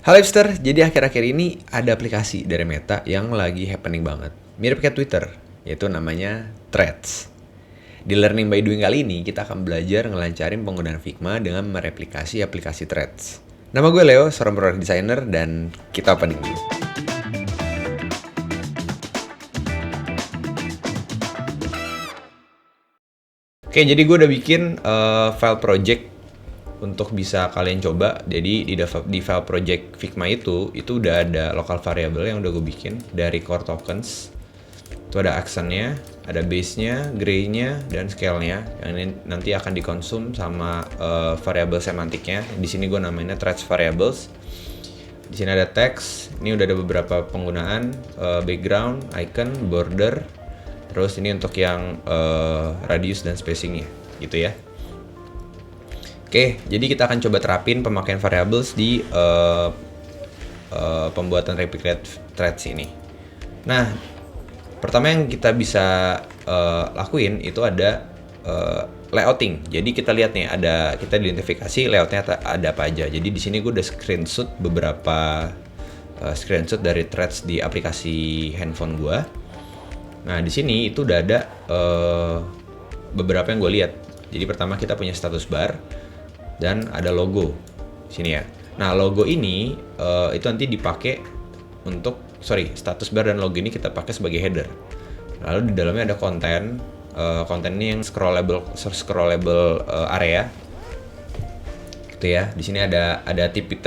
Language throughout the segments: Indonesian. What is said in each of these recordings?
Halo hipster, jadi akhir-akhir ini ada aplikasi dari Meta yang lagi happening banget. Mirip kayak Twitter, yaitu namanya Threads. Di Learning by Doing kali ini, kita akan belajar ngelancarin penggunaan Figma dengan mereplikasi aplikasi Threads. Nama gue Leo, seorang product designer, dan kita opening dulu. Oke, jadi gue udah bikin file project untuk bisa kalian coba. Jadi di file project Figma itu udah ada local variable yang udah gue bikin dari core tokens. Itu ada actionnya, ada base-nya, gray-nya, dan scale-nya. Yang ini nanti akan dikonsum sama variable semantiknya. Di sini gue namainnya threads variables. Di sini ada text. Ini udah ada beberapa penggunaan, background, icon, border. Terus ini untuk yang radius dan spacing-nya, gitu ya. Oke, jadi kita akan coba terapin pemakaian variables di pembuatan replicate threads ini. Nah, pertama yang kita bisa lakuin itu ada layouting. Jadi kita lihat nih, kita identifikasi layoutnya ada apa aja. Jadi di sini gue udah screenshot beberapa screenshot dari threads di aplikasi handphone gue. Nah, di sini itu udah ada beberapa yang gue lihat. Jadi pertama kita punya status bar dan ada logo sini ya. Nah, logo ini itu nanti dipakai untuk status bar dan logo ini kita pakai sebagai header. Lalu di dalamnya ada konten ini yang scrollable area. Gitu ya. Di sini ada tipe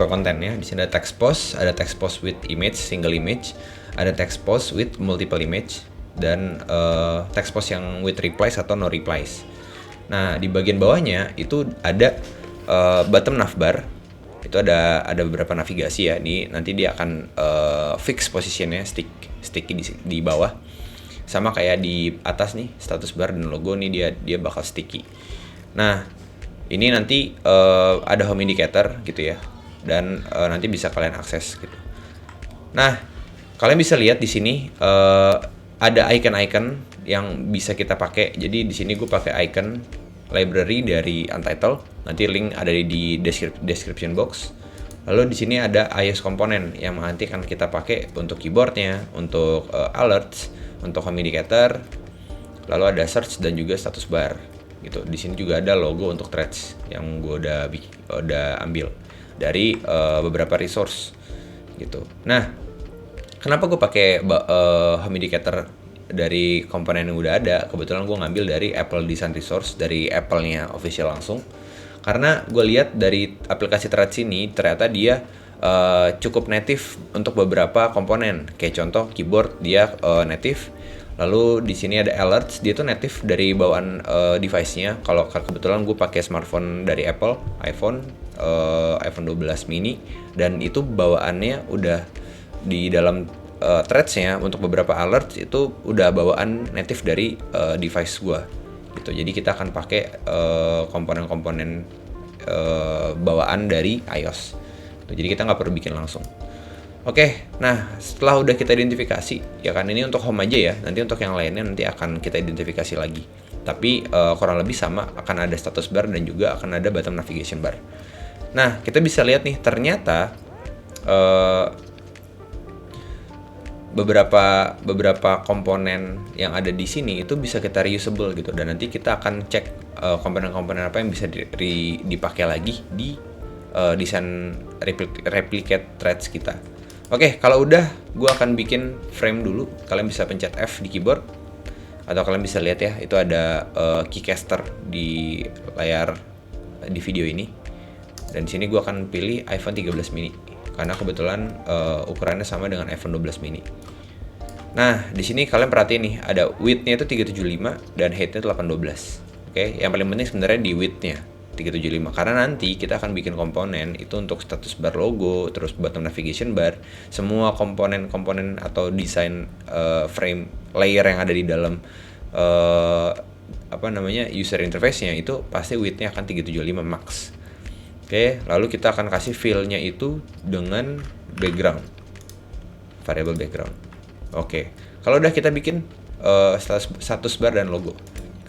konten ya. Di sini ada text post with image, single image, ada text post with multiple image, dan text post yang with replies atau no replies. Nah, di bagian bawahnya itu ada bottom navbar. Itu ada beberapa navigasi ya. Nanti dia akan fix positionnya, sticky di bawah. Sama kayak di atas nih, status bar dan logo nih dia bakal sticky. Nah, ini nanti ada home indicator gitu ya. Dan nanti bisa kalian akses gitu. Nah, kalian bisa lihat di sini ada icon-icon yang bisa kita pakai. Jadi di sini gue pakai icon library dari Untitled. Nanti link ada di description box. Lalu di sini ada iOS komponen yang nanti akan kita pakai untuk keyboardnya, untuk alerts, untuk home indicator. Lalu ada search dan juga status bar. Gitu. Di sini juga ada logo untuk threads yang gue udah ambil dari beberapa resource gitu. Nah, kenapa gue pakai home indicator dari komponen yang udah ada? Kebetulan gue ngambil dari Apple Design Resource, dari Apple-nya official langsung. Karena gue lihat dari aplikasi Threads ini ternyata dia cukup native untuk beberapa komponen. Kayak contoh keyboard dia native. Lalu di sini ada alerts, dia tuh native dari bawaan device-nya. Kalau kebetulan gue pakai smartphone dari Apple, iPhone 12 mini, dan itu bawaannya udah di dalam threads-nya untuk beberapa alert itu udah bawaan native dari device gua gitu. Jadi kita akan pakai komponen-komponen bawaan dari iOS. Jadi kita nggak perlu bikin langsung. Oke, nah setelah udah kita identifikasi, ya kan ini untuk home aja ya. Nanti untuk yang lainnya nanti akan kita identifikasi lagi. Tapi kurang lebih sama, akan ada status bar dan juga akan ada bottom navigation bar. Nah, kita bisa lihat nih ternyata beberapa komponen yang ada di sini itu bisa kita reusable gitu, dan nanti kita akan cek komponen-komponen apa yang bisa dipakai lagi di desain replicate threads kita. Oke, kalau udah gue akan bikin frame dulu. Kalian bisa pencet F di keyboard atau kalian bisa lihat ya, itu ada keycaster di layar di video ini. Dan di sini gue akan pilih iPhone 13 mini. Karena kebetulan ukurannya sama dengan iPhone 12 mini. Nah, di sini kalian perhatiin nih, ada width-nya itu 375 dan height-nya itu 812. Oke, yang paling penting sebenarnya di width-nya 375. Karena nanti kita akan bikin komponen itu untuk status bar logo, terus bottom navigation bar, semua komponen-komponen atau desain frame layer yang ada di dalam user interface-nya itu pasti width-nya akan 375 max. Oke, lalu kita akan kasih fill-nya itu dengan background, variable background. Oke, kalau udah kita bikin status bar dan logo,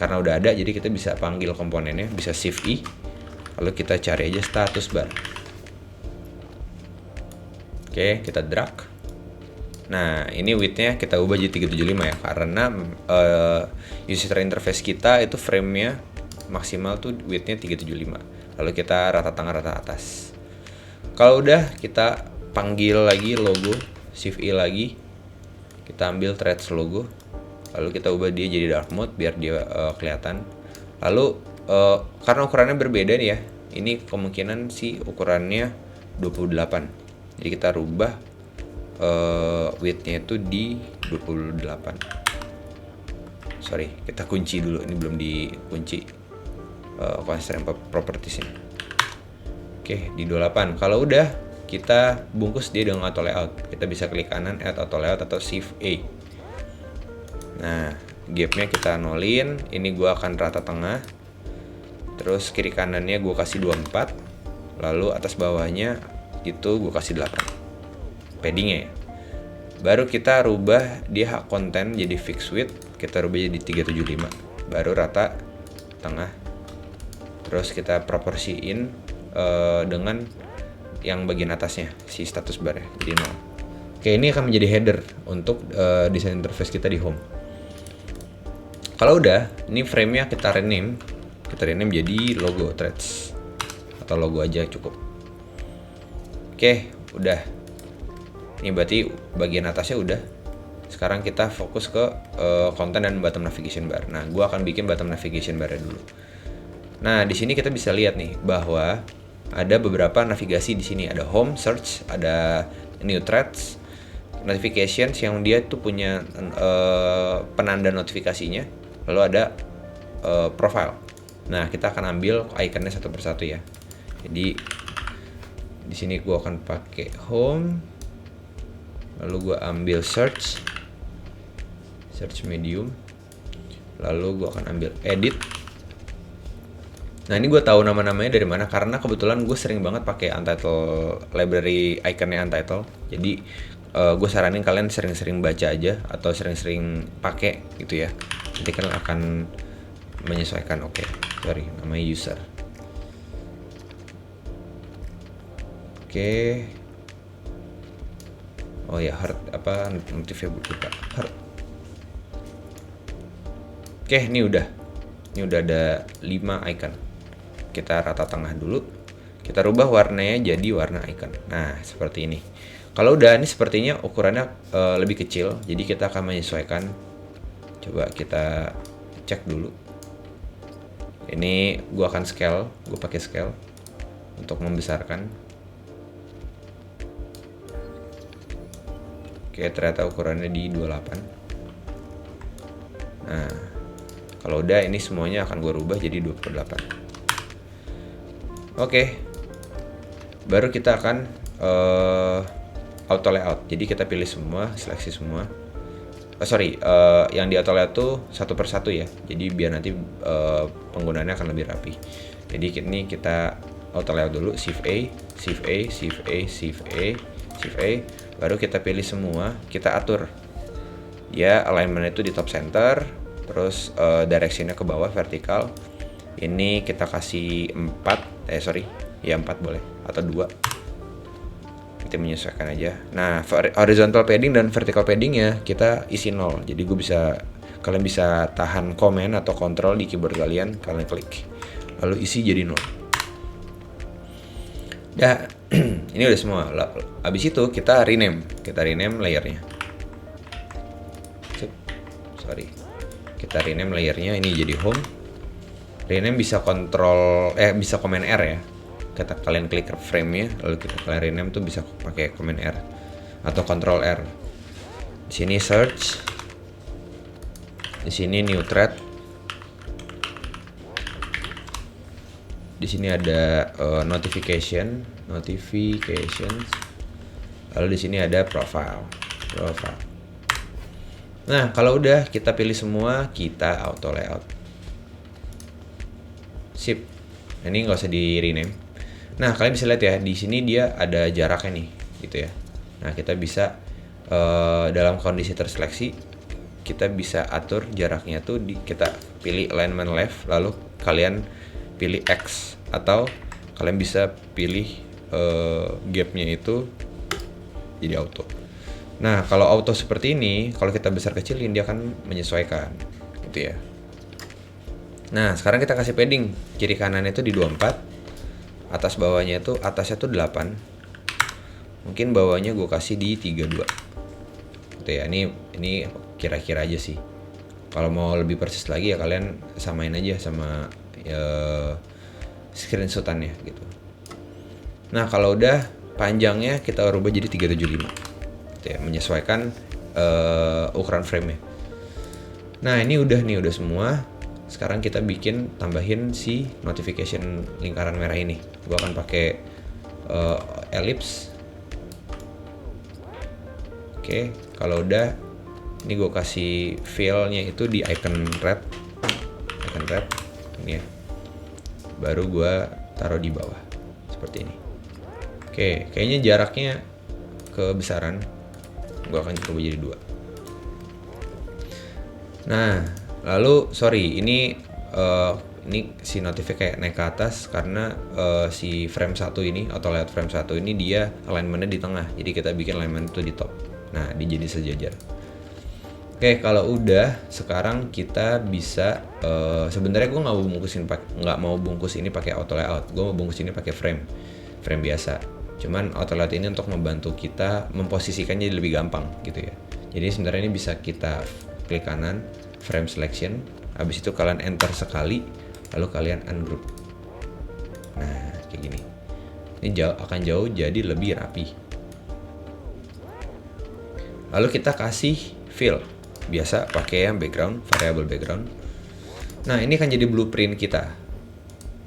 karena udah ada, jadi kita bisa panggil komponennya, bisa shift I, lalu kita cari aja status bar. Oke, kita drag. Nah, ini width-nya kita ubah jadi 375 ya, karena user interface kita itu frame-nya maksimal tuh width-nya 375. Lalu kita rata tengah, rata atas. Kalau udah, kita panggil lagi logo, Shift I lagi. Kita ambil threads logo. Lalu kita ubah dia jadi dark mode biar dia kelihatan. Lalu karena ukurannya berbeda nih ya. Ini kemungkinan sih ukurannya 28. Jadi kita rubah width-nya itu di 28. Sorry, kita kunci dulu. Ini belum dikunci constraint properties ini. Oke, di 28. Kalau udah, kita bungkus dia dengan auto layout. Kita bisa klik kanan add auto layout atau shift A. Nah, gapnya kita nolin. Ini gua akan rata tengah. Terus kiri kanannya gua kasih 24. Lalu atas bawahnya itu gua kasih 8. Paddingnya ya. Baru kita rubah dia hak konten jadi fixed width. Kita rubah jadi 375. Baru rata tengah. Terus kita proporsiin dengan yang bagian atasnya, si status bar ya, jadi 0. Oke, ini akan menjadi header untuk desain interface kita di home. Kalau udah, ini frame-nya kita rename jadi logo threads atau logo aja cukup. Oke, udah. Ini berarti bagian atasnya udah. Sekarang kita fokus ke konten dan bottom navigation bar. Nah, gua akan bikin bottom navigation bar dulu. Nah, di sini kita bisa lihat nih bahwa ada beberapa navigasi di sini. Ada home, search, ada new threads, notifications yang dia tuh punya penanda notifikasinya. Lalu ada profile. Nah, kita akan ambil ikonnya satu persatu ya. Jadi di sini gua akan pakai home. Lalu gua ambil search medium. Lalu gua akan ambil edit. Nah, ini gue tahu nama-namanya dari mana karena kebetulan gue sering banget pakai Untitled library ikonnya Untitled. Jadi gue saranin kalian sering-sering baca aja atau sering-sering pakai gitu ya. Nanti kalian akan menyesuaikan. Oke, sorry, namanya user. Oke. Oh ya, heart apa notifnya lupa. Heart. Oke, ini udah ada 5 icon. Kita rata tengah dulu. Kita rubah warnanya jadi warna icon. Nah, seperti ini. Kalau udah, ini sepertinya ukurannya lebih kecil. Jadi kita akan menyesuaikan. Coba kita cek dulu. Ini gua akan scale. Gua pakai scale untuk membesarkan. Oke, ternyata ukurannya di 28. Nah, kalau udah, ini semuanya akan gue rubah jadi 28. Oke. Baru kita akan auto layout. Jadi kita pilih semua, seleksi semua. Yang di auto layout tuh satu persatu ya. Jadi biar nanti penggunaannya akan lebih rapi. Jadi ini kita auto layout dulu, shift A, shift A, shift A, shift A, shift A. Baru kita pilih semua, kita atur. Ya, alignment itu di top center. Terus directionnya ke bawah vertikal. Ini kita kasih 4 boleh atau 2. Kita menyesuaikan aja. Nah, horizontal padding dan vertical paddingnya kita isi 0. Jadi kalian bisa tahan command atau control di keyboard kalian klik. Lalu isi jadi 0. Ya, ini udah semua. Habis itu kita rename layernya. Kita rename layernya ini jadi home. Rename bisa bisa command R ya. Kalian klik frame-nya, lalu kalian rename tuh bisa pakai command R atau control R. Di sini search. Di sini new thread. Di sini ada notifications. Lalu di sini ada profile. Nah, kalau udah kita pilih semua, kita auto layout. Sip. Ini nggak usah di rename. Nah, kalian bisa lihat ya, di sini dia ada jaraknya nih, gitu ya. Nah, kita bisa dalam kondisi terseleksi, kita bisa atur jaraknya tuh kita pilih alignment left, lalu kalian pilih X, atau kalian bisa pilih gapnya itu jadi auto. Nah, kalau auto seperti ini, kalau kita besar kecilin dia akan menyesuaikan gitu ya. Nah, sekarang kita kasih padding. Kiri kanannya itu di 24. Atas bawahnya itu, atasnya tuh 8. Mungkin bawahnya gue kasih di 32. Gitu ya. Ini kira-kira aja sih. Kalau mau lebih persis lagi ya kalian samain aja sama screenshotannya gitu. Nah, kalau udah panjangnya kita rubah jadi 375. Ya, menyesuaikan ukuran frame-nya. Nah, ini udah semua. Sekarang kita tambahin si notification lingkaran merah ini. Gua akan pakai ellipse. Oke, kalau udah ini gue kasih fill-nya itu di icon red ini ya. Baru gue taruh di bawah seperti ini. Oke, kayaknya jaraknya kebesaran. Gue akan coba jadi 2. Nah, lalu ini si notifnya kayak naik ke atas karena si frame 1 ini, auto layout frame 1 ini dia alignment-nya di tengah. Jadi kita bikin alignment itu di top. Nah, dia jadi sejajar. Oke, kalau udah sekarang kita bisa sebenarnya gue nggak mau bungkus ini pakai auto layout. Gue mau bungkus ini pakai frame biasa. Cuman auto layout ini untuk membantu kita memposisikannya jadi lebih gampang gitu ya. Jadi sebenarnya ini bisa kita klik kanan, frame selection, habis itu kalian enter sekali, lalu kalian ungroup. Nah, kayak gini. Ini akan jauh jadi lebih rapi. Lalu kita kasih fill. Biasa pakai yang background, variable background. Nah, ini akan jadi blueprint kita.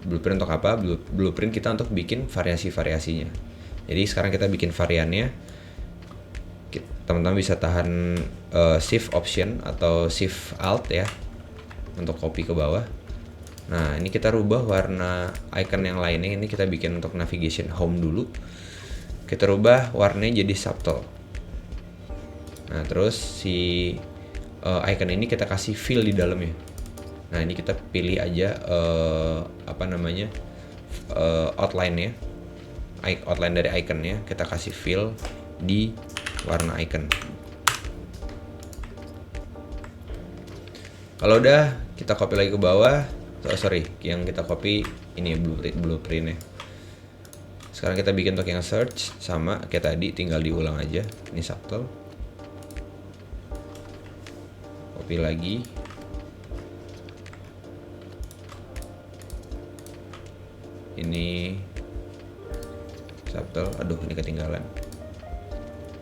Blueprint untuk apa? Blueprint kita untuk bikin variasi-variasinya. Jadi sekarang kita bikin variannya. Teman-teman bisa tahan shift option atau shift alt ya untuk copy ke bawah. Nah, ini kita rubah warna icon yang lainnya. Ini kita bikin untuk navigation home dulu. Kita rubah warnanya jadi subtle. Nah, terus si icon ini kita kasih fill di dalamnya. Nah, ini kita pilih aja outline-nya. Outline dari iconnya kita kasih fill di warna icon. Kalau udah kita copy lagi ke bawah. Yang kita copy ini blueprintnya. Sekarang kita bikin untuk yang search sama kayak tadi, tinggal diulang aja. Ini subtle. Copy lagi. Ini subtle. Aduh, ini ketinggalan.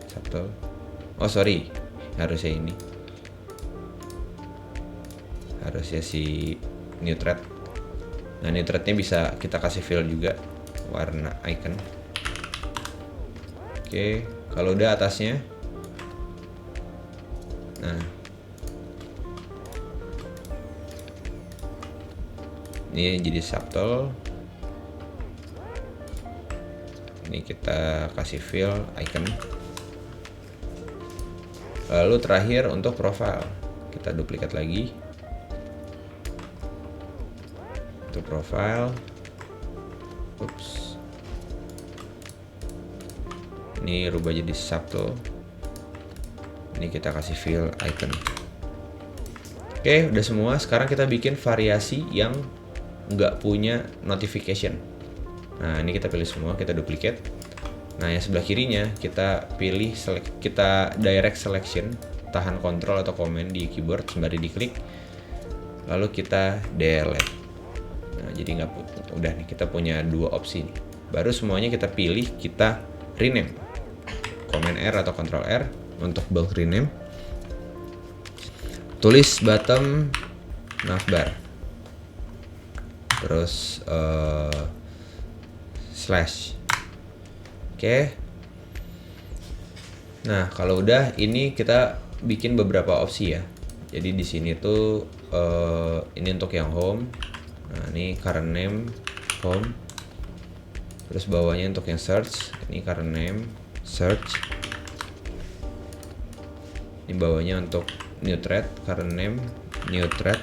Subtle. Oh, sorry. Harusnya ini. Harusnya si new thread. Nah, new threadnya bisa kita kasih fill juga warna icon. Oke, kalau udah atasnya. Nah, ini jadi subtle. Ini kita kasih fill icon. Lalu terakhir untuk profile kita duplikat lagi. Untuk profile, ini rubah jadi subtle. Ini kita kasih fill icon. Oke, udah semua. Sekarang kita bikin variasi yang nggak punya notification. Nah, ini kita pilih semua, kita duplicate. Nah, yang sebelah kirinya kita pilih kita direct selection, tahan control atau command di keyboard sembari diklik. Lalu kita delete. Nah, jadi udah nih, kita punya 2 opsi nih. Baru semuanya kita pilih, kita rename. Command R atau Control R untuk bulk rename. Tulis bottom navbar. Terus slash. Oke. Nah, kalau udah ini kita bikin beberapa opsi ya. Jadi di sini tuh ini untuk yang home. Nah, ini current name home. Terus bawahnya untuk yang search, ini current name search. Ini bawahnya untuk new thread, current name new thread.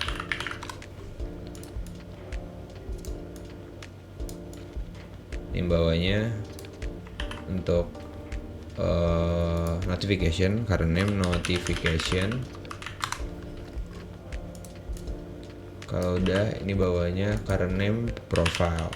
Ini bawahnya untuk notification, current name notification. Kalau udah, ini bawahnya current name profile.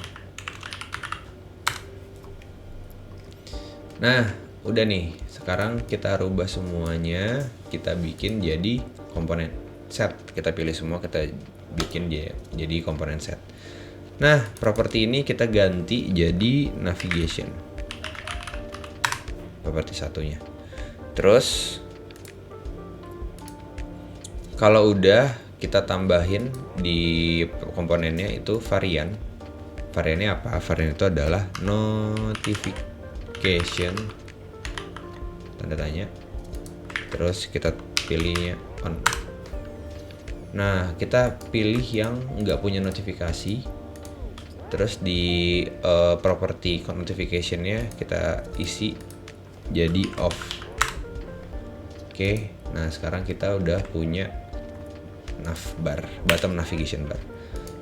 Nah, udah nih. Sekarang kita rubah semuanya, kita bikin jadi komponen set. Kita pilih semua, kita bikin jadi komponen set. Nah, properti ini kita ganti jadi navigation. Properti satunya. Terus kalau udah, kita tambahin di komponennya itu varian. Variannya apa? Varian itu adalah notification tanda tanya. Terus kita pilihnya on. Nah, kita pilih yang nggak punya notifikasi. Terus di property notification-nya kita isi jadi off. Oke, nah sekarang kita udah punya navbar, bottom navigation bar.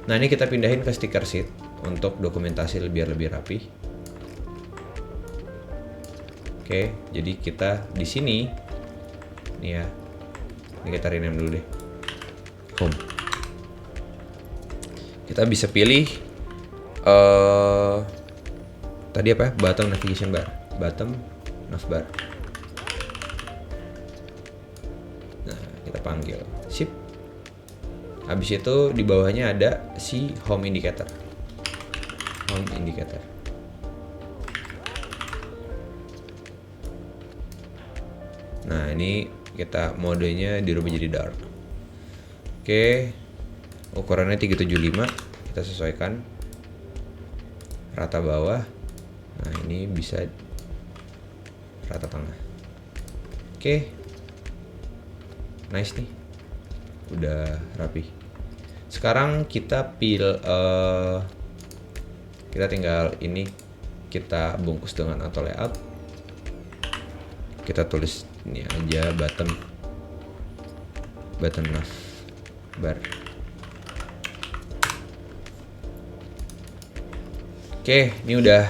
Nah, ini kita pindahin ke sticker sheet untuk dokumentasi biar lebih rapi. Oke, jadi kita di sini nih ya. Ini kita rename dulu deh. Home. Kita bisa pilih tadi apa? Bottom navigation bar, bottom navbar. Nah, kita panggil sip. Habis itu di bawahnya ada si home indicator. Home indicator. Nah, ini kita modenya dirubah jadi dark. Oke. Ukurannya 375, kita sesuaikan. Rata bawah. Nah, ini bisa rata tengah. Oke. Nice nih. Udah rapi. Sekarang kita kita tinggal ini kita bungkus dengan auto layout. Kita tulis ini aja bottom nav bar. Oke, ini udah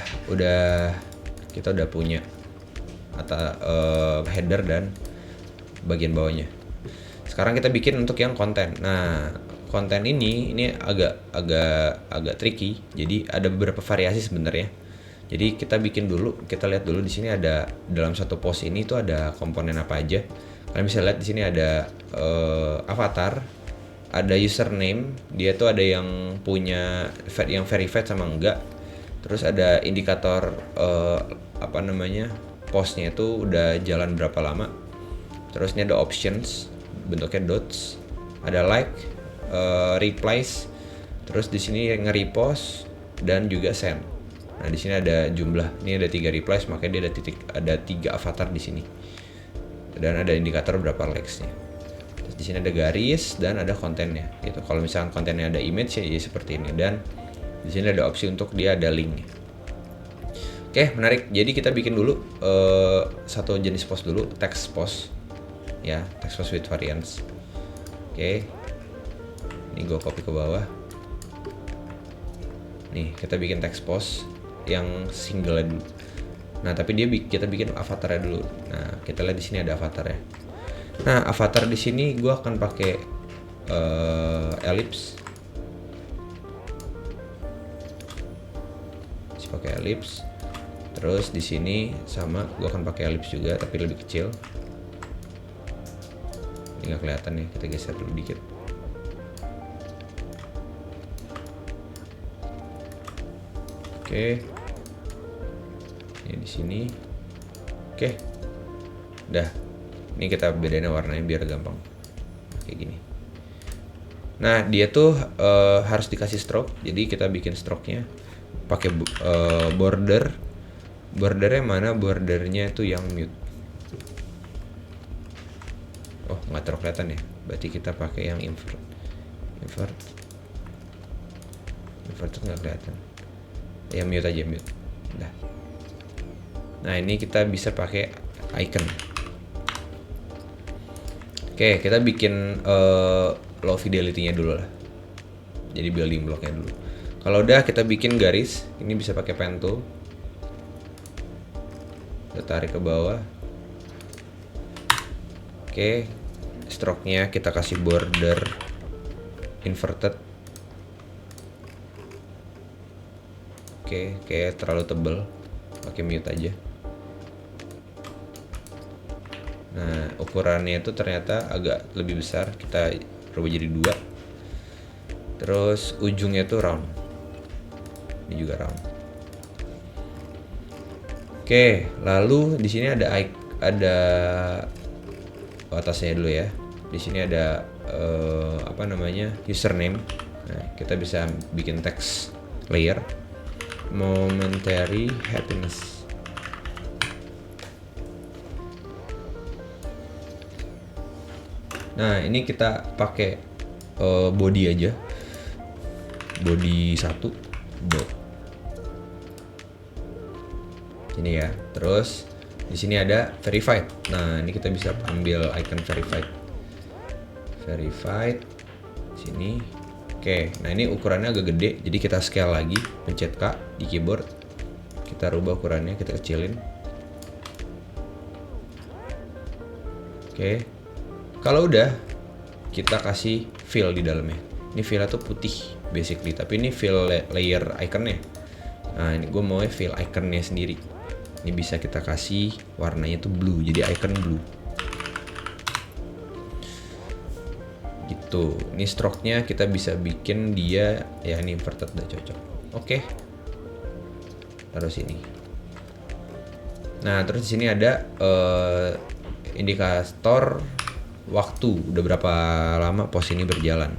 kita udah punya header dan bagian bawahnya. Sekarang kita bikin untuk yang konten. Nah, konten ini agak tricky. Jadi ada beberapa variasi sebenarnya. Jadi kita bikin dulu, kita lihat dulu di sini ada dalam satu post ini tuh ada komponen apa aja. Kalian bisa lihat di sini ada avatar, ada username, dia tuh ada yang punya yang verified sama enggak. Terus ada indikator postnya itu udah jalan berapa lama. Terus ini ada options, bentuknya dots, ada like, replies, terus di sini nge-repost dan juga send. Nah, di sini ada jumlah, ini ada 3 replies, makanya dia ada 3 avatar di sini. Dan ada indikator berapa likes-nya. Terus di sini ada garis dan ada kontennya gitu. Kalau misalkan kontennya ada image ya seperti ini, dan di sini ada opsi untuk dia ada link. Oke, menarik. Jadi kita bikin dulu satu jenis post dulu, text post. Ya, text post with variants. Oke. Ini gue copy ke bawah. Nih, kita bikin text post yang single dulu. Nah, tapi kita bikin avatarnya dulu. Nah, kita lihat di sini ada avatarnya. Nah, avatar di sini gue akan pakai ellipse. Pakai ellipse. Terus di sini sama gue akan pakai ellipse juga, tapi lebih kecil. Ini nggak kelihatan ya, kita geser dulu dikit. Oke. Ini di sini. Oke. Udah. Ini kita bedain warnanya biar gampang. Kayak gini. Nah, dia tuh harus dikasih stroke. Jadi kita bikin stroke-nya pakai border. Bordernya mana? Bordernya itu yang mute. Oh, nggak terlalu kelihatan ya. Berarti kita pakai yang invert. Invert nggak kelihatan. Ya mute aja, mute. Udah. Nah, ini kita bisa pakai icon. Oke, kita bikin low fidelity-nya dulu lah. Jadi building block-nya dulu. Kalau udah kita bikin garis, ini bisa pakai pen tool. kita tarik ke bawah. Oke, stroke-nya kita kasih border inverted. Oke, kayak terlalu tebal, pakai mute aja. Nah, ukurannya itu ternyata agak lebih besar, kita rubah jadi 2. Terus ujungnya tuh round, ini juga round. Oke, lalu di sini ada atasnya dulu ya. Di sini ada apa namanya, username. Nah, kita bisa bikin text layer momentary happiness. Nah, ini kita pakai body aja, body 1 dot ini ya. Terus di sini ada verified. Nah, ini kita bisa ambil icon verified sini. Oke, nah ini ukurannya agak gede, jadi kita scale lagi, pencet K di keyboard, kita rubah ukurannya, kita kecilin. Oke, kalau udah kita kasih fill di dalamnya. Ini fillnya tuh putih basically, tapi ini fill layer iconnya. Nah, ini gue mau fill iconnya sendiri. Ini bisa kita kasih warnanya tuh blue, jadi icon blue. Gitu. Ini stroke-nya kita bisa bikin dia ya, ini inverted udah cocok. Oke. Taruh sini. Nah, terus di sini ada indikator waktu, udah berapa lama pos ini berjalan.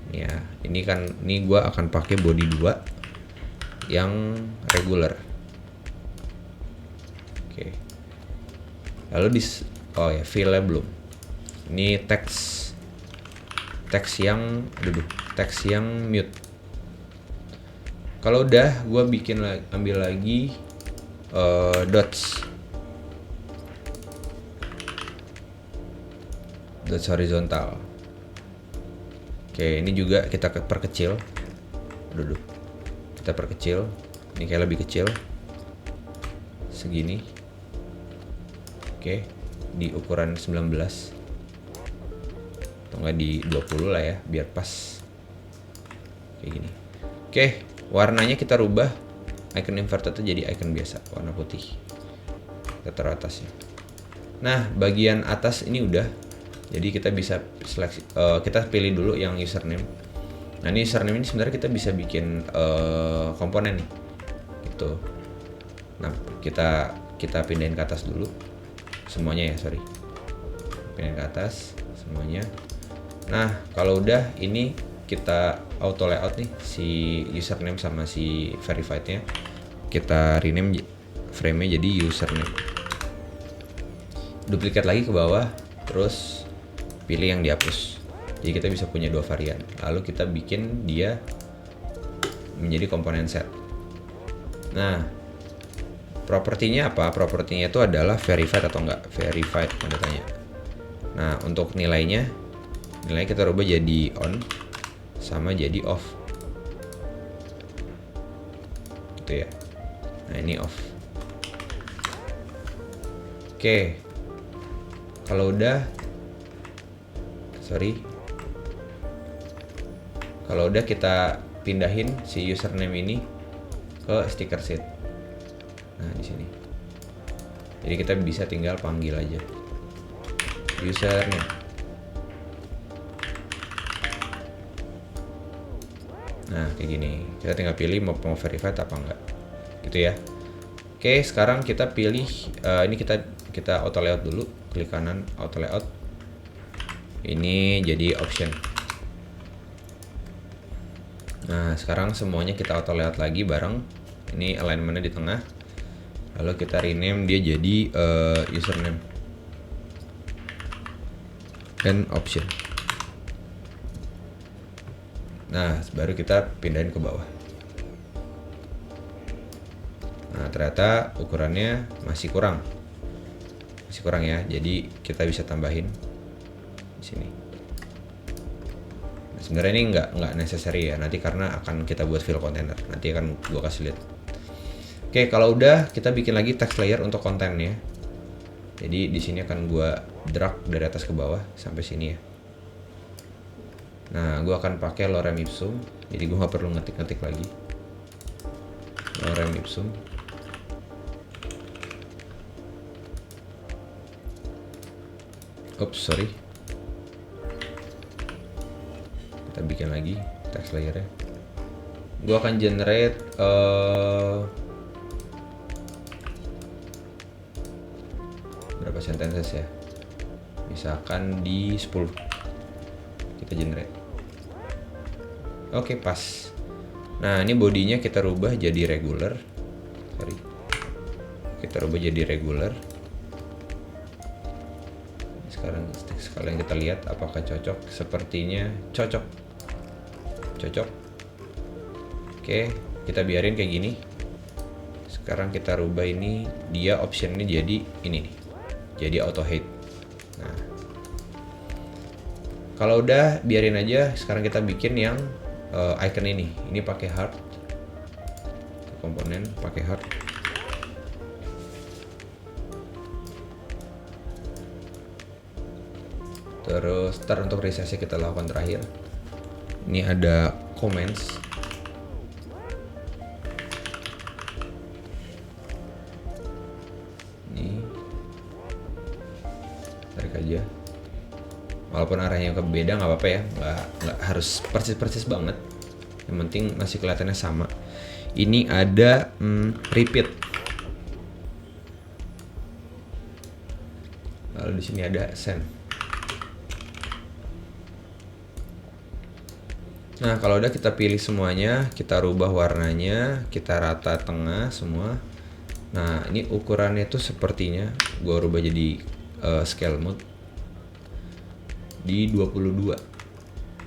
Ya, ini gue akan pakai body 2 yang regular. Oke. Lalu oh ya, fill-nya belum. Ini teks yang mute. Kalau udah, gue ambil lagi dots horizontal. Oke, ini juga kita perkecil. Kita perkecil. Ini kayak lebih kecil. Segini. Oke, di ukuran 19 atau enggak di 20 lah ya, biar pas kayak gini. Oke, warnanya kita rubah, icon inverted itu jadi icon biasa, warna putih. Kita taruh atasnya. Nah, bagian atas ini udah, jadi kita bisa seleksi, kita pilih dulu yang username. Nah, ini username ini sebenarnya kita bisa bikin komponen nih, gitu. Nah, kita pindahin ke atas dulu. Semuanya ya, pindahin ke atas semuanya. Nah, kalau udah, ini kita auto layout nih si username sama si verified-nya. Kita rename frame-nya jadi username. Duplikat lagi ke bawah, terus pilih yang dihapus. Jadi kita bisa punya 2 varian. Lalu kita bikin dia menjadi komponen set. Nah, propertinya apa? Propertinya itu adalah verified atau enggak. Verified, tanda tanya. Nah, untuk nilainya kita rubah jadi on sama jadi off. Gitu ya. Nah, ini off. Oke. Kalau udah kita pindahin si username ini ke sticker sheet. Nah, di sini. Jadi kita bisa tinggal panggil aja username. Nah, kayak gini. Kita tinggal pilih mau verified apa enggak. Gitu ya. Oke, sekarang kita pilih ini kita auto layout dulu. Klik kanan auto layout. Ini jadi option. Nah, sekarang semuanya kita auto layout lagi bareng. Ini alignment-nya di tengah. Lalu kita rename dia jadi username and option. Nah, baru kita pindahin ke bawah. Nah, ternyata ukurannya masih kurang ya. Jadi kita bisa tambahin di sini. Nah, sebenarnya ini nggak necessary ya. Nanti karena akan kita buat fill container. Nanti akan gua kasih lihat. Oke, kalau udah kita bikin lagi text layer untuk kontennya. Jadi di sini akan gua drag dari atas ke bawah sampai sini ya. Nah, gua akan pakai lorem ipsum. Jadi gua nggak perlu ngetik-ngetik lagi. Lorem ipsum. Oops, sorry. Kita bikin lagi text layernya. Gua akan generate berapa sentences ya, misalkan di 10 kita generate. Oke, pas. Nah, ini bodinya kita rubah jadi regular. Sorry, kita rubah jadi regular. Sekarang sekalian kita lihat apakah cocok. Sepertinya cocok. Oke, kita biarin kayak gini. Sekarang kita rubah ini, dia option ini jadi ini nih, jadi auto hide. Nah, kalau udah biarin aja. Sekarang kita bikin yang icon ini pakai heart. Komponen pakai heart. Terus untuk resize kita lakukan terakhir. Ini ada comments. Ini tarik aja. Walaupun arahnya beda nggak apa-apa ya, nggak harus persis banget. Yang penting masih kelihatannya sama. Ini ada repeat. Lalu di sini ada send. Nah, kalau udah kita pilih semuanya, kita rubah warnanya, kita rata tengah semua. Nah, ini ukurannya tuh sepertinya gue rubah jadi scale mode di 22.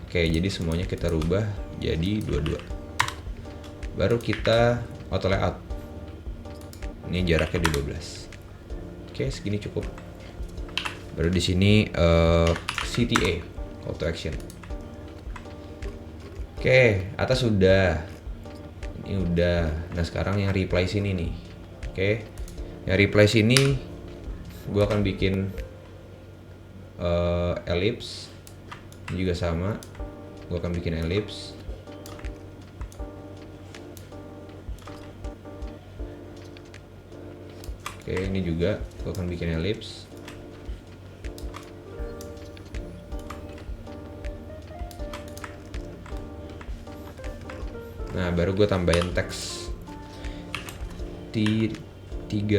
Oke, jadi semuanya kita rubah jadi 22. Baru kita auto layout. Ini jaraknya di 12. Oke, segini cukup. Baru di sini CTA, call to action. Oke, atas sudah. Ini udah. Nah, sekarang yang reply sini nih. Oke. Yang reply sini gua akan bikin ellipse. Ini juga sama. Gua akan bikin ellipse. Oke, ini juga gua akan bikin ellipse. Nah, baru gue tambahin teks 3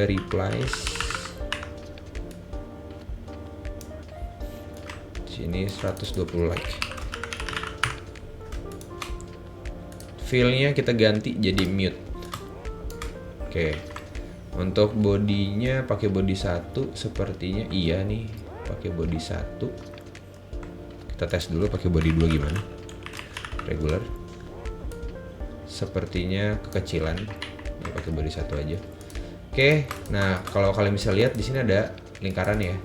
replies. Sini 120 like. Fill-nya kita ganti jadi mute. Oke. Untuk bodinya pakai body 1, sepertinya iya nih, pakai body 1. Kita tes dulu pakai body 2 gimana. Regular. Sepertinya kekecilan. Ini pakai body 1 aja. Oke, nah kalau kalian bisa lihat di sini ada lingkaran ya.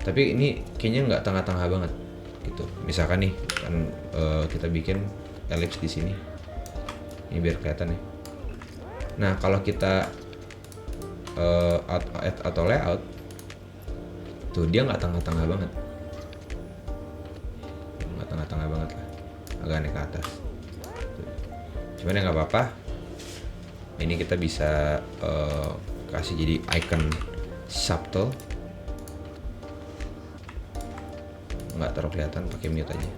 Tapi ini kayaknya nggak tengah-tengah banget gitu. Misalkan nih kan kita bikin ellipse di sini. Ini biar kelihatan ya. Nah, kalau kita atau layout tuh dia nggak tengah-tengah banget. Nggak tengah-tengah banget lah. Agak naik ke atas. Cuman ya nggak apa-apa. Ini kita bisa kasih jadi icon subtle, nggak terlalu kelihatan, pakai mute aja.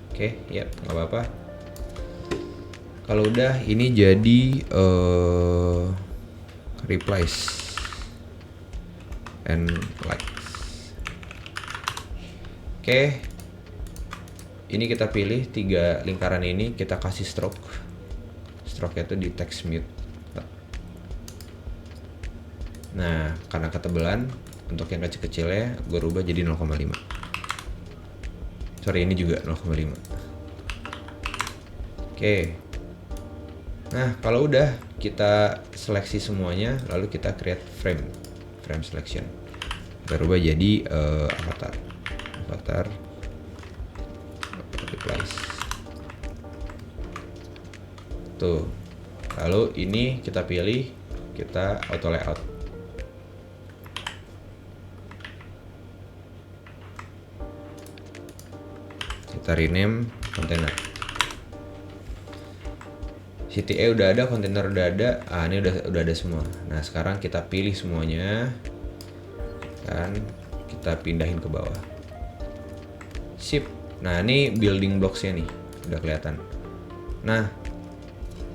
Oke, ya nggak apa-apa. Kalau udah ini jadi replies and likes. Oke. Ini kita pilih 3 lingkaran ini, kita kasih stroke. Stroke itu di text mute. Nah, karena ketebalan untuk yang kecil-kecilnya gue rubah jadi 0,5. Sorry, ini juga 0,5. Oke. Nah, kalau udah kita seleksi semuanya, lalu kita create frame selection. Kita rubah jadi avatar replies. Tuh, Lalu ini kita pilih, kita auto layout. Kita rename container. CTA udah ada, kontainer udah ada. Ini udah ada semua. Nah, sekarang kita pilih semuanya dan kita pindahin ke bawah. Sip. Nah, ini building blocks-nya nih udah kelihatan. Nah,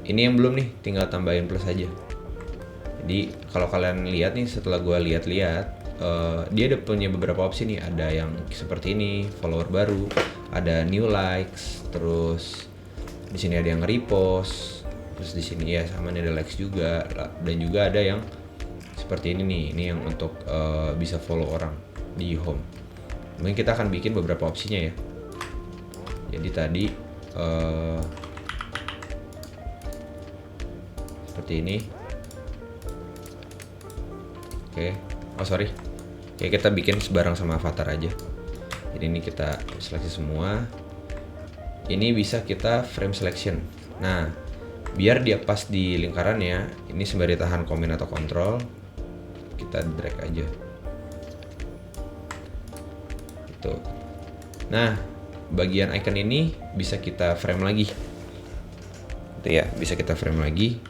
ini yang belum nih, tinggal tambahin plus aja. Jadi kalau kalian lihat nih, setelah gua lihat-lihat, dia ada punya beberapa opsi nih. Ada yang seperti ini, follower baru, ada new likes, terus di sini ada yang repost, terus di sini ya sama nih ada likes juga, dan juga ada yang seperti ini nih. Ini yang untuk bisa follow orang di home. Mungkin kita akan bikin beberapa opsinya ya. Jadi tadi seperti ini. Oke. Oke, kita bikin sebarang sama avatar aja. Jadi ini kita seleksi semua. Ini bisa kita frame selection. Nah, biar dia pas di lingkarannya, ini sembari tahan Command atau Control, kita drag aja. Gitu. Nah, bagian icon ini bisa kita frame lagi. Itu ya, bisa kita frame lagi.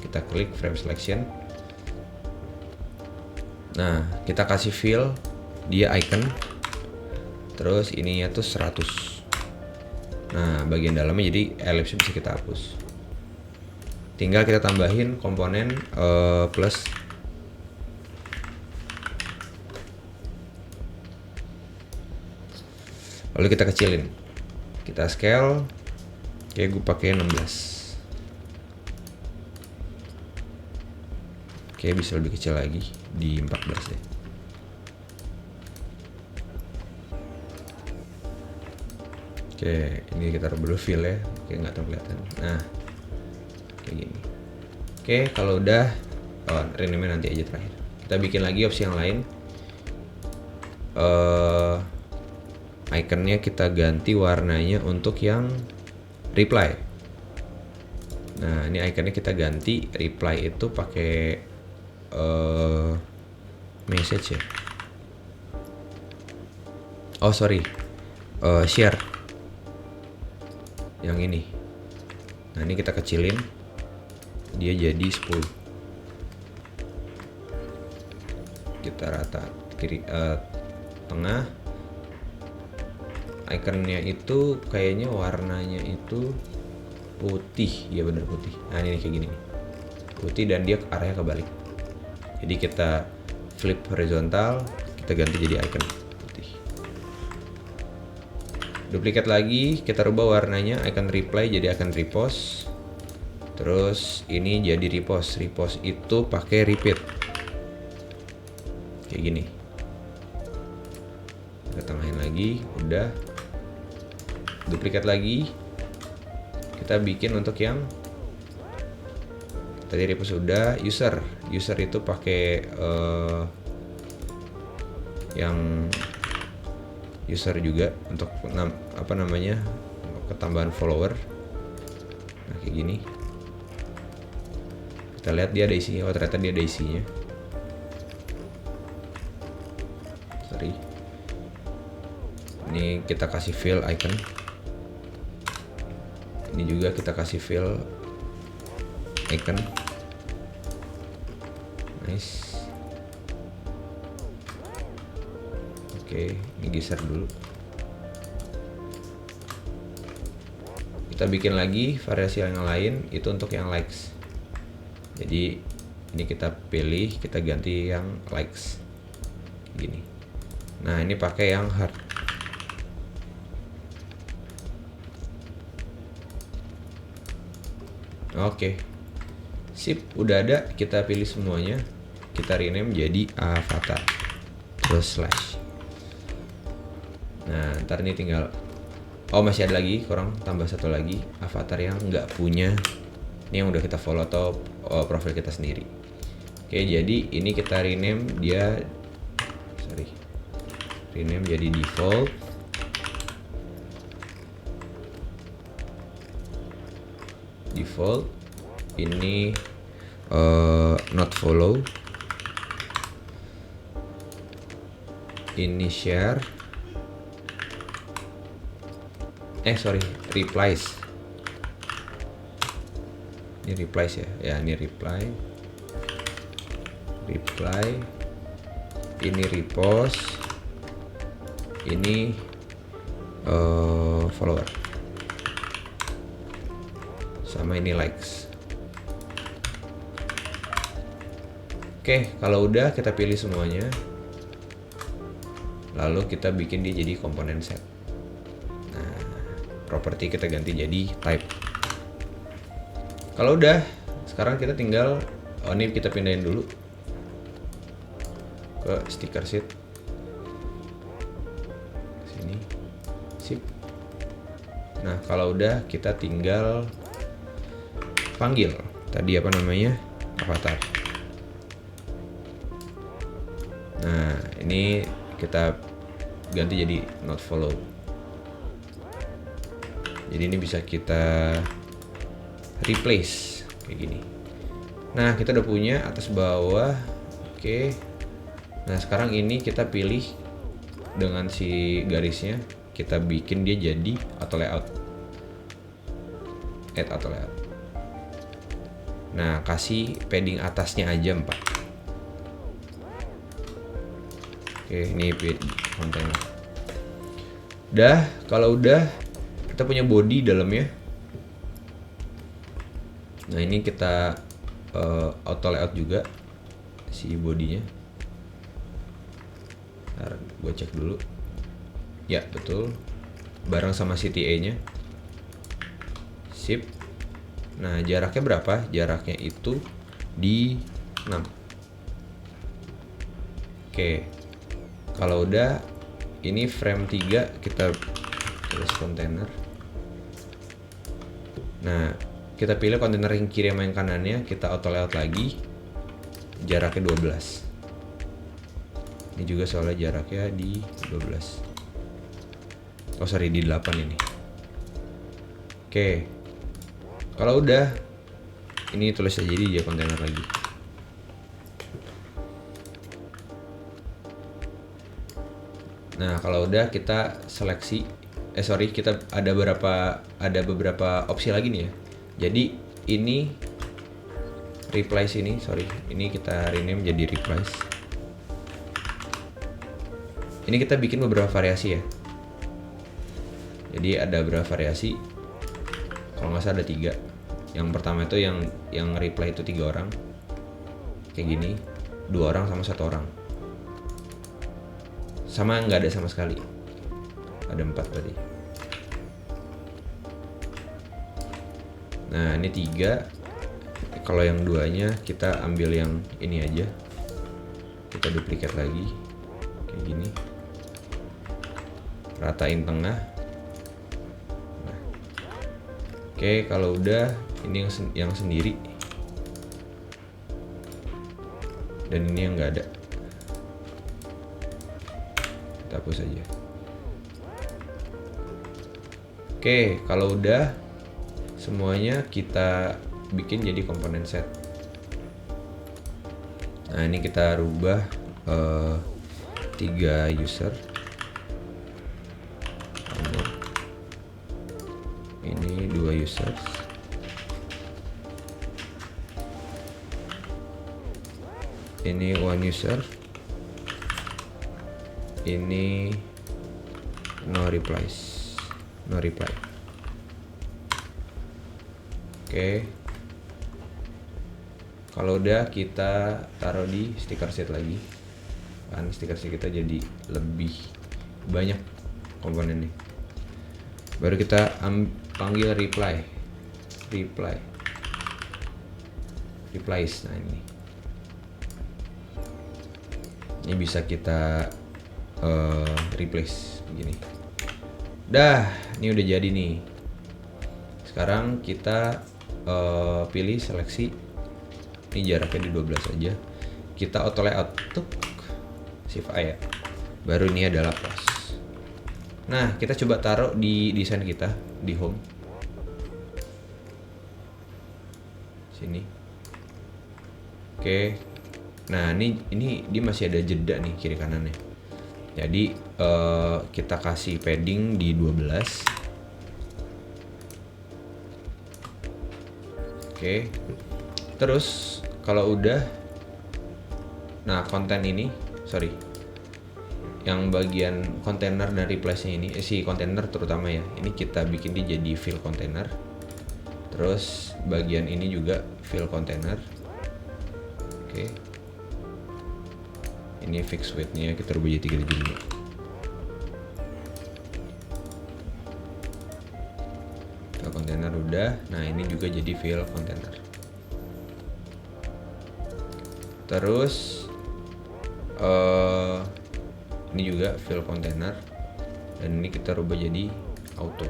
Kita klik frame selection. Nah, kita kasih fill dia icon. Terus ininya tuh 100. Nah, bagian dalamnya jadi ellipse bisa kita hapus. Tinggal kita tambahin komponen plus. Lalu kita kecilin. Kita scale. Kayak gue pakai 16. Oke, bisa lebih kecil lagi di 14 ya. Oke, ini kita rubah fill ya. Oke, nggak terlalu kelihatan. Nah, kayak gini. Oke, kalau udah, rename nanti aja terakhir. Kita bikin lagi opsi yang lain. Iconnya kita ganti warnanya untuk yang reply. Nah, ini iconnya kita ganti reply itu pakai message ya. Share. Yang ini. Nah, ini kita kecilin. Dia jadi 10. Kita rata kiri tengah. Iconnya itu kayaknya warnanya itu putih. Ya bener putih. Nah, ini kayak gini nih. Putih dan dia arahnya kebalik. Jadi kita flip horizontal, kita ganti jadi icon putih. Duplikat lagi, kita rubah warnanya icon reply jadi icon repost. Terus ini jadi repost. Repost itu pakai repeat. Kayak gini. Kita tengahin lagi, udah. Duplikat lagi. Kita bikin untuk yang tadi repost udah. User itu pakai yang user juga untuk ketambahan follower. Nah, kayak gini. Kita lihat dia ada isinya. Oh, ternyata dia ada isinya. Ini kita kasih fill icon. Ini juga kita kasih fill icon. Nice. Oke, ini geser dulu. Kita bikin lagi variasi yang lain, itu untuk yang likes. Jadi ini kita pilih, kita ganti yang likes gini. Nah, ini pakai yang heart. Oke. Sip, udah ada. Kita pilih semuanya. Kita rename jadi avatar. Terus slash. Nah, ntar ini tinggal. Oh, masih ada lagi, kurang tambah satu lagi avatar yang nggak punya. Ini yang udah kita follow atau profil kita sendiri. Oke, jadi ini kita rename dia. Rename jadi default. Default. ini not follow, ini share, replies. Ini replies ya, ini reply, ini repost, ini follower, sama ini likes. Oke, kalau udah kita pilih semuanya, lalu kita bikin dia jadi komponen set. Nah, properti kita ganti jadi type. Kalau udah, sekarang kita tinggal, ini kita pindahin dulu ke sticker sheet. Sini, sip. Nah, kalau udah kita tinggal panggil tadi apa namanya, avatar. Nah, ini kita ganti jadi not follow. Jadi ini bisa kita replace kayak gini. Nah, kita udah punya atas bawah. Oke. Nah, sekarang ini kita pilih dengan si garisnya, kita bikin dia jadi auto layout. Add auto layout. Nah, kasih padding atasnya aja 4. Oke, ini konten. Udah, kalau udah kita punya body dalamnya. Nah, ini kita auto layout juga si bodinya. Ntar gue cek dulu. Ya, betul. Bareng sama CTA-nya. Sip. Nah, jaraknya berapa? Jaraknya itu di 6. Oke. Kalau udah, ini frame 3 kita tulis kontainer. Nah, kita pilih kontainer yang kiri sama yang kanannya, kita auto layout lagi. Jaraknya 12. Ini juga soalnya jaraknya di 12. Oh sorry, di 8 ini. Oke. Kalau udah, ini tulis aja jadi dia kontainer lagi. Nah, kalau udah kita seleksi, kita ada beberapa opsi lagi nih ya. Jadi ini replies ini, ini kita rename jadi replies. Ini kita bikin beberapa variasi ya. Jadi ada beberapa variasi. Kalau nggak salah ada 3. Yang pertama itu yang reply itu 3 orang. Kayak gini, 2 orang sama 1 orang. Sama nggak ada sama sekali. Ada 4 tadi. Nah, ini 3. Kalau yang 2-nya kita ambil yang ini aja. Kita duplicate lagi. Kayak gini. Ratain tengah. Nah. Oke, kalau udah ini yang sendiri. Dan ini yang nggak ada. Kita hapus aja. Oke, kalau udah semuanya kita bikin jadi komponen set. Nah, ini kita rubah 3 user. Ini 2 users. Ini 1 user. Ini no reply. Oke. Kalau udah kita taruh di sticker sheet lagi. Kan sticker sheet kita jadi lebih banyak komponennya. Baru kita panggil replies. Nah, ini bisa kita replace begini. Dah, ini udah jadi nih. Sekarang kita pilih seleksi. Ini jaraknya di 12 aja. Kita auto layout. Shift A ya. Baru ini adalah plus. Nah, kita coba taruh di desain kita di home. sini. Oke. Nah, ini dia masih ada jeda nih kiri kanannya. Jadi kita kasih padding di 12. Oke. Terus kalau udah, nah konten ini, sorry, yang bagian kontainer dan replace-nya ini, si kontainer terutama ya, ini kita bikin dia jadi fill container. Terus bagian ini juga fill container. Oke. Ini fix weight-nya kita rubah jadi 375. Fill container udah. Nah, ini juga jadi fill container. Terus ini juga fill container, dan ini kita rubah jadi auto.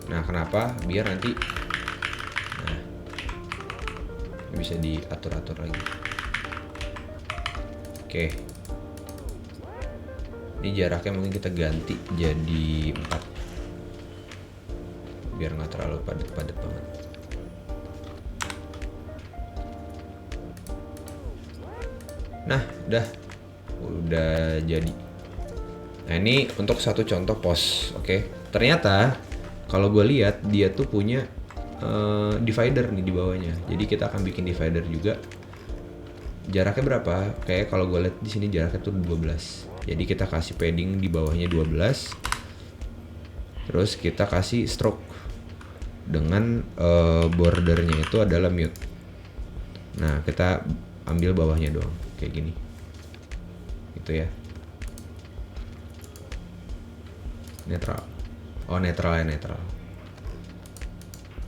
Nah, kenapa? Biar nanti bisa diatur-atur lagi. Oke. Ini jaraknya mungkin kita ganti jadi 4. Biar nggak terlalu padat-padat banget. Nah, udah jadi. Nah, ini untuk satu contoh pos. Oke. Ternyata kalau gue lihat dia tuh punya divider nih di bawahnya. Jadi kita akan bikin divider juga. Jaraknya berapa? Kayak kalau gue lihat di sini jaraknya tuh 12. Jadi kita kasih padding di bawahnya 12. Terus kita kasih stroke dengan bordernya itu adalah mute. Nah, kita ambil bawahnya doang kayak gini. Gitu ya. Netral. Oh, netral.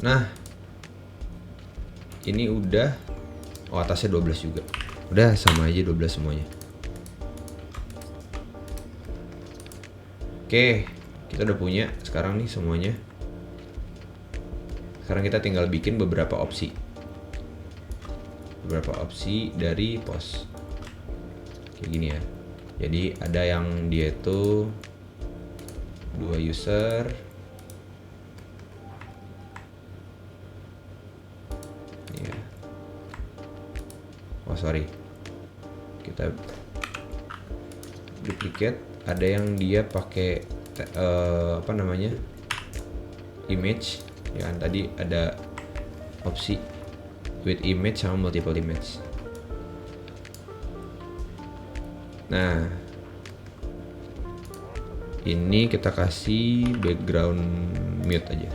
Nah, ini udah, atasnya 12 juga. Udah sama aja 12 semuanya. Oke, kita udah punya sekarang nih semuanya. Sekarang kita tinggal bikin beberapa opsi. Dari pos. Kayak gini ya. Jadi ada yang dia itu 2 user. Ya. Oh, sorry. Kita duplicate. Ada yang dia pakai image. Ya kan, tadi ada opsi with image sama multiple image. Nah, ini kita kasih background mute aja.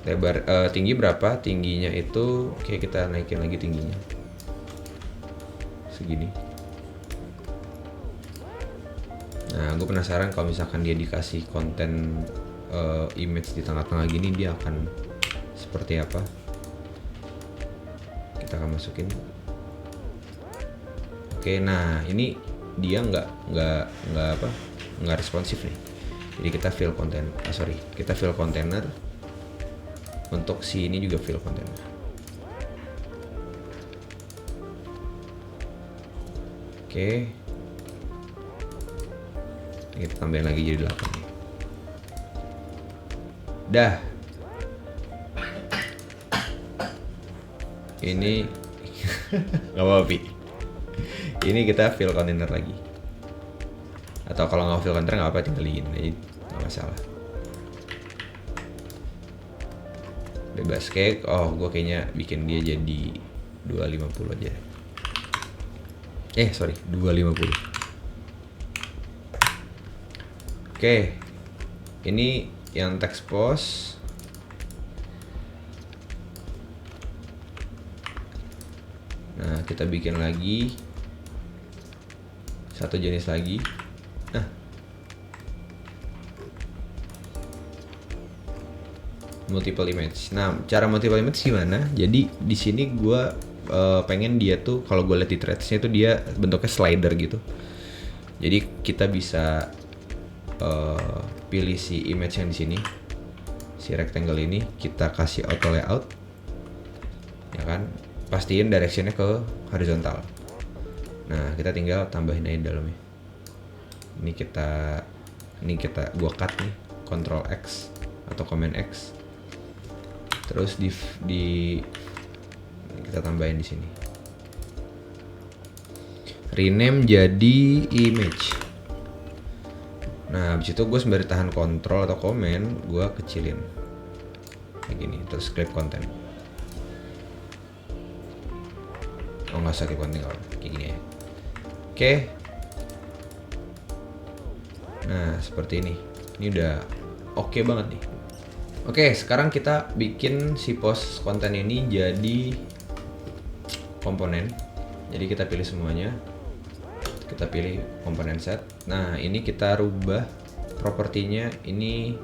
Lebar tinggi berapa? Tingginya itu kayak kita naikin lagi tingginya. Segini. Nah, gue penasaran kalau misalkan dia dikasih konten image di tengah-tengah gini, dia akan seperti apa. Kita akan masukin. Oke, nah ini dia nggak responsif nih. Jadi kita fill kita fill container. Untuk si ini juga fill container. Oke. Kita tambahin lagi jadi 8 nih. Dah. Ini nggak apa-apa. Ini kita fill container lagi. Atau kalau nggak fill container nggak apa, tinggalin aja, nggak masalah. Bebas cake. Oh, gue kayaknya bikin dia jadi 250 aja. 250. Oke. Ini yang text post. Nah, kita bikin lagi satu jenis lagi. Nah, multiple image. Nah, cara multiple image gimana? Jadi di sini gue pengen dia tuh, kalau gue lihat di threads-nya tuh dia bentuknya slider gitu. Jadi kita bisa pilih si image yang di sini, si rectangle ini, kita kasih auto layout, ya kan? Pastiin directionnya ke horizontal. Nah, kita tinggal tambahin aja di dalamnya. Ini kita gua cut nih. Ctrl X atau Command X. Terus kita tambahin di sini. Rename jadi image. Nah, habis itu gue sembari tahan Ctrl atau Command, gue kecilin kayak gini. Terus clip content. Oh, nggak usah clip content, kayak gini ya. Oke. Nah, seperti ini. Ini udah oke banget nih. Oke, sekarang kita bikin si post konten ini jadi komponen. Jadi kita pilih semuanya. Kita pilih komponen set. Nah, ini kita rubah propertinya, ini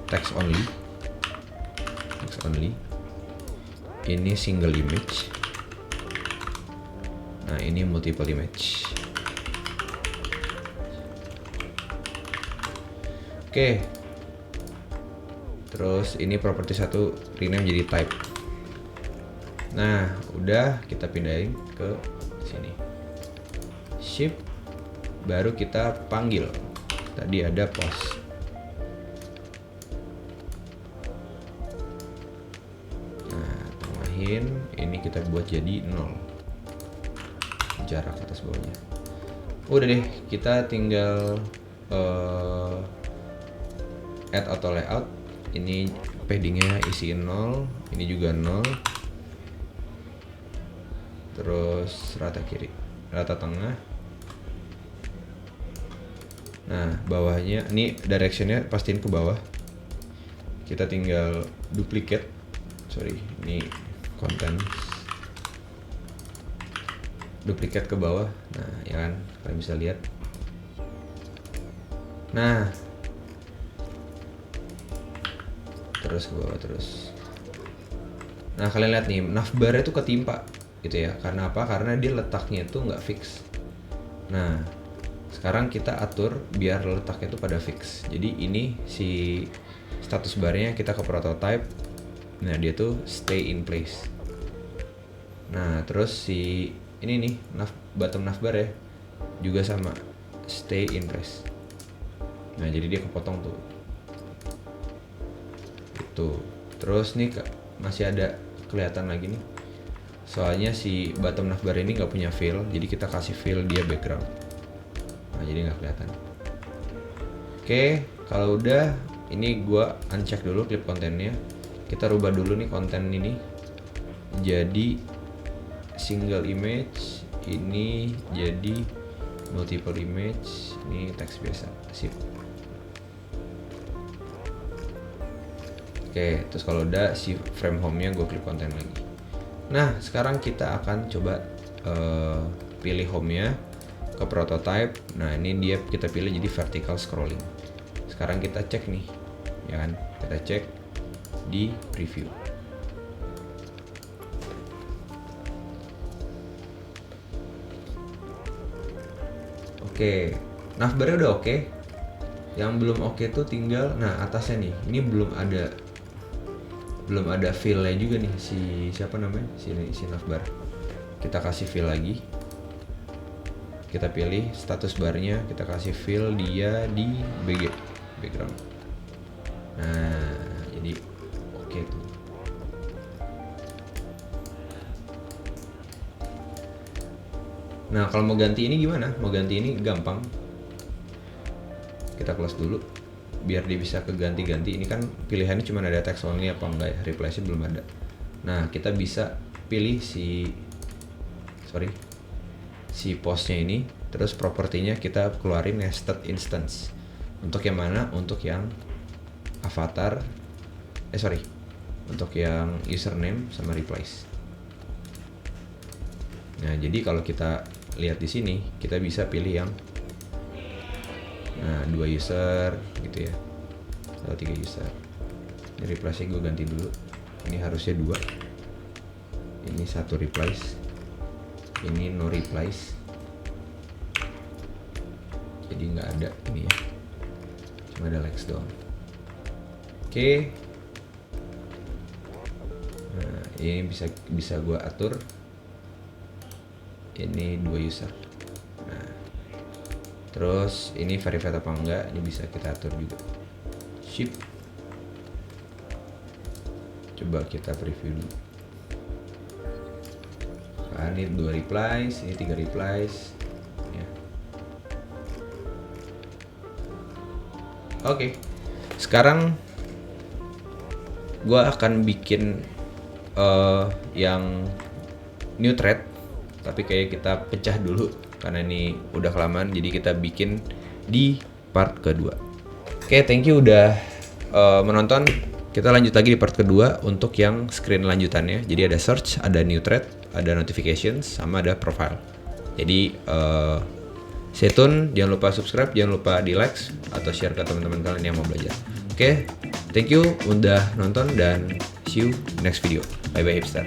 text only. Text only. Ini single image. Nah, ini multiple image. Oke. Terus ini properti 1 rename jadi type. Nah, udah kita pindahin ke sini. Shift, baru kita panggil. Tadi ada post. Nah, tambahin ini kita buat jadi 0. Jarak atas bawahnya. Udah deh, kita tinggal add auto layout. Ini paddingnya isiin 0, ini juga 0. Terus rata kiri, rata tengah. Nah, bawahnya ini directionnya pastiin ke bawah. Kita tinggal duplicate. Ini content. Duplicate ke bawah. Nah, ya kan, kalian bisa lihat. Nah, terus ke bawah terus. Nah, kalian lihat nih, navbar itu ketimpa gitu ya. Karena apa? Karena dia letaknya itu nggak fix. Nah, sekarang kita atur biar letaknya itu pada fix. Jadi ini si status barnya kita ke prototype. Nah, dia tuh stay in place. Nah, terus si ini nih bottom navbar ya juga sama, stay in place. Nah, jadi dia kepotong tuh. Terus nih masih ada kelihatan lagi nih, soalnya si bottom navbar ini nggak punya fill, jadi kita kasih fill dia background. Nah, jadi nggak kelihatan. Oke, kalau udah ini gua uncheck dulu clip kontennya. Kita rubah dulu nih konten ini jadi single image, ini jadi multiple image, ini teks biasa. Sip. Oke, terus kalau udah si frame home-nya gue klik konten lagi. Nah, sekarang kita akan coba pilih home-nya ke prototype. Nah, ini dia kita pilih jadi vertical scrolling. Sekarang kita cek nih, ya kan? Kita cek di preview. Oke, navbarnya udah oke. Yang belum oke tuh tinggal, nah atasnya nih, ini belum ada fill-nya juga nih, siapa namanya, si navbar. Kita kasih fill lagi, kita pilih status barnya, kita kasih fill dia di background. Nah, jadi oke tuh. Nah, kalau mau ganti ini gimana? Mau ganti ini gampang. Kita close dulu biar dia bisa keganti-ganti. Ini kan pilihannya cuma ada text only apa enggak ya, replace-nya belum ada. Nah, kita bisa pilih si postnya ini, terus propertinya kita keluarin nested instance. Untuk yang mana? Untuk yang avatar, untuk yang username sama replace. Nah, jadi kalau kita lihat di sini, kita bisa pilih yang 2 user gitu ya, atau 3 user. Ini replace gue ganti dulu, ini harusnya 2, ini 1 replace, ini no replace, jadi nggak ada ini ya, cuma ada Lex doang. Oke. Nah, ini bisa gue atur, ini 2 user. Nah, Terus ini verified apa enggak, ini bisa kita atur juga. Ship. Coba kita preview dulu. Nah, ini 2 replies, ini 3 replies. Ya. Oke. Sekarang gua akan bikin yang new thread, tapi kayak kita pecah dulu karena ini udah kelamaan, jadi kita bikin di part kedua. Oke, thank you udah menonton. Kita lanjut lagi di part kedua untuk yang screen lanjutannya. Jadi ada search, ada new thread, ada notifications, sama ada profile. Jadi stay tune, jangan lupa subscribe, jangan lupa di like atau share ke teman-teman kalian yang mau belajar. Oke, thank you udah nonton dan see you next video. Bye bye hipster.